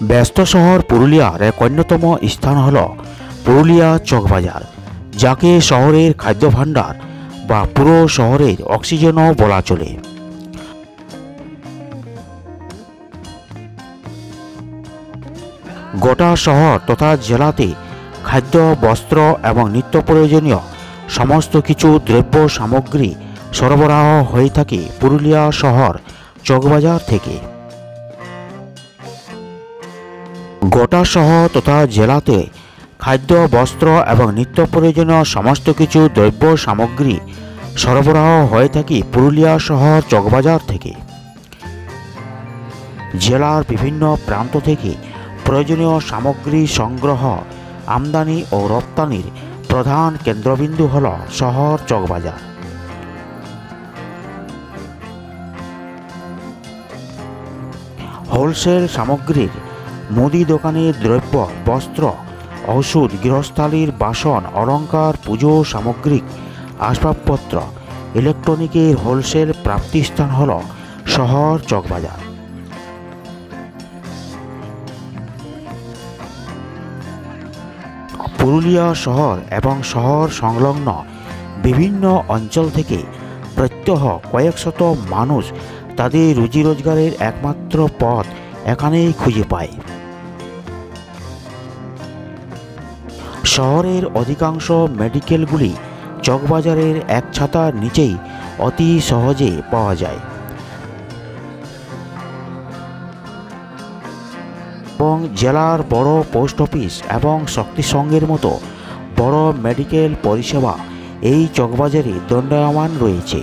ব্যস্ত শহর পুরুলিয়ার এক অন্যতম স্থান হল পুরুলিয়া চকবাজার, যাকে শহরের খাদ্য ভাণ্ডার বা পুরো শহরের অক্সিজেনও বলা চলে। গোটা শহর তথা জেলাতে খাদ্য, বস্ত্র এবং নিত্য প্রয়োজনীয় সমস্ত কিছু দ্রব্য সামগ্রী সরবরাহ হয়ে থাকে পুরুলিয়া শহর চকবাজার থেকে। গোটা শহর তথা জেলাতে খাদ্য, বস্ত্র এবং নিত্য প্রয়োজনীয় সমস্ত কিছু দ্রব্য সামগ্রী সরবরাহ হয়ে থাকে পুরুলিয়া শহর চকবাজার থেকে। জেলার বিভিন্ন প্রান্ত থেকে প্রয়োজনীয় সামগ্রী সংগ্রহ, আমদানি ও রপ্তানির প্রধান কেন্দ্রবিন্দু হল শহর চকবাজার। হোলসেল সামগ্রীর মুদি দোকানের দ্রব্য, বস্ত্র, ওষুধ, গৃহস্থালির বাসন, অলংকার, পুজো সামগ্রিক, আসবাবপত্র, ইলেকট্রনিকের হোলসেল প্রাপ্তিস্থান হল শহর চকবাজার। পুরুলিয়া শহর এবং শহর সংলগ্ন বিভিন্ন অঞ্চল থেকে প্রত্যহ কয়েক শত মানুষ তাদের রুজি রোজগারের একমাত্র পথ এখানেই খুঁজে পায়। শহরের অধিকাংশ মেডিকেলগুলি চকবাজারের এক ছাতার নিচেই অতি সহজে পাওয়া যায় এবং জেলার বড় পোস্ট অফিস এবং শক্তি সংঘের মতো বড় মেডিকেল পরিষেবা এই চকবাজারে দণ্ডায়মান রয়েছে।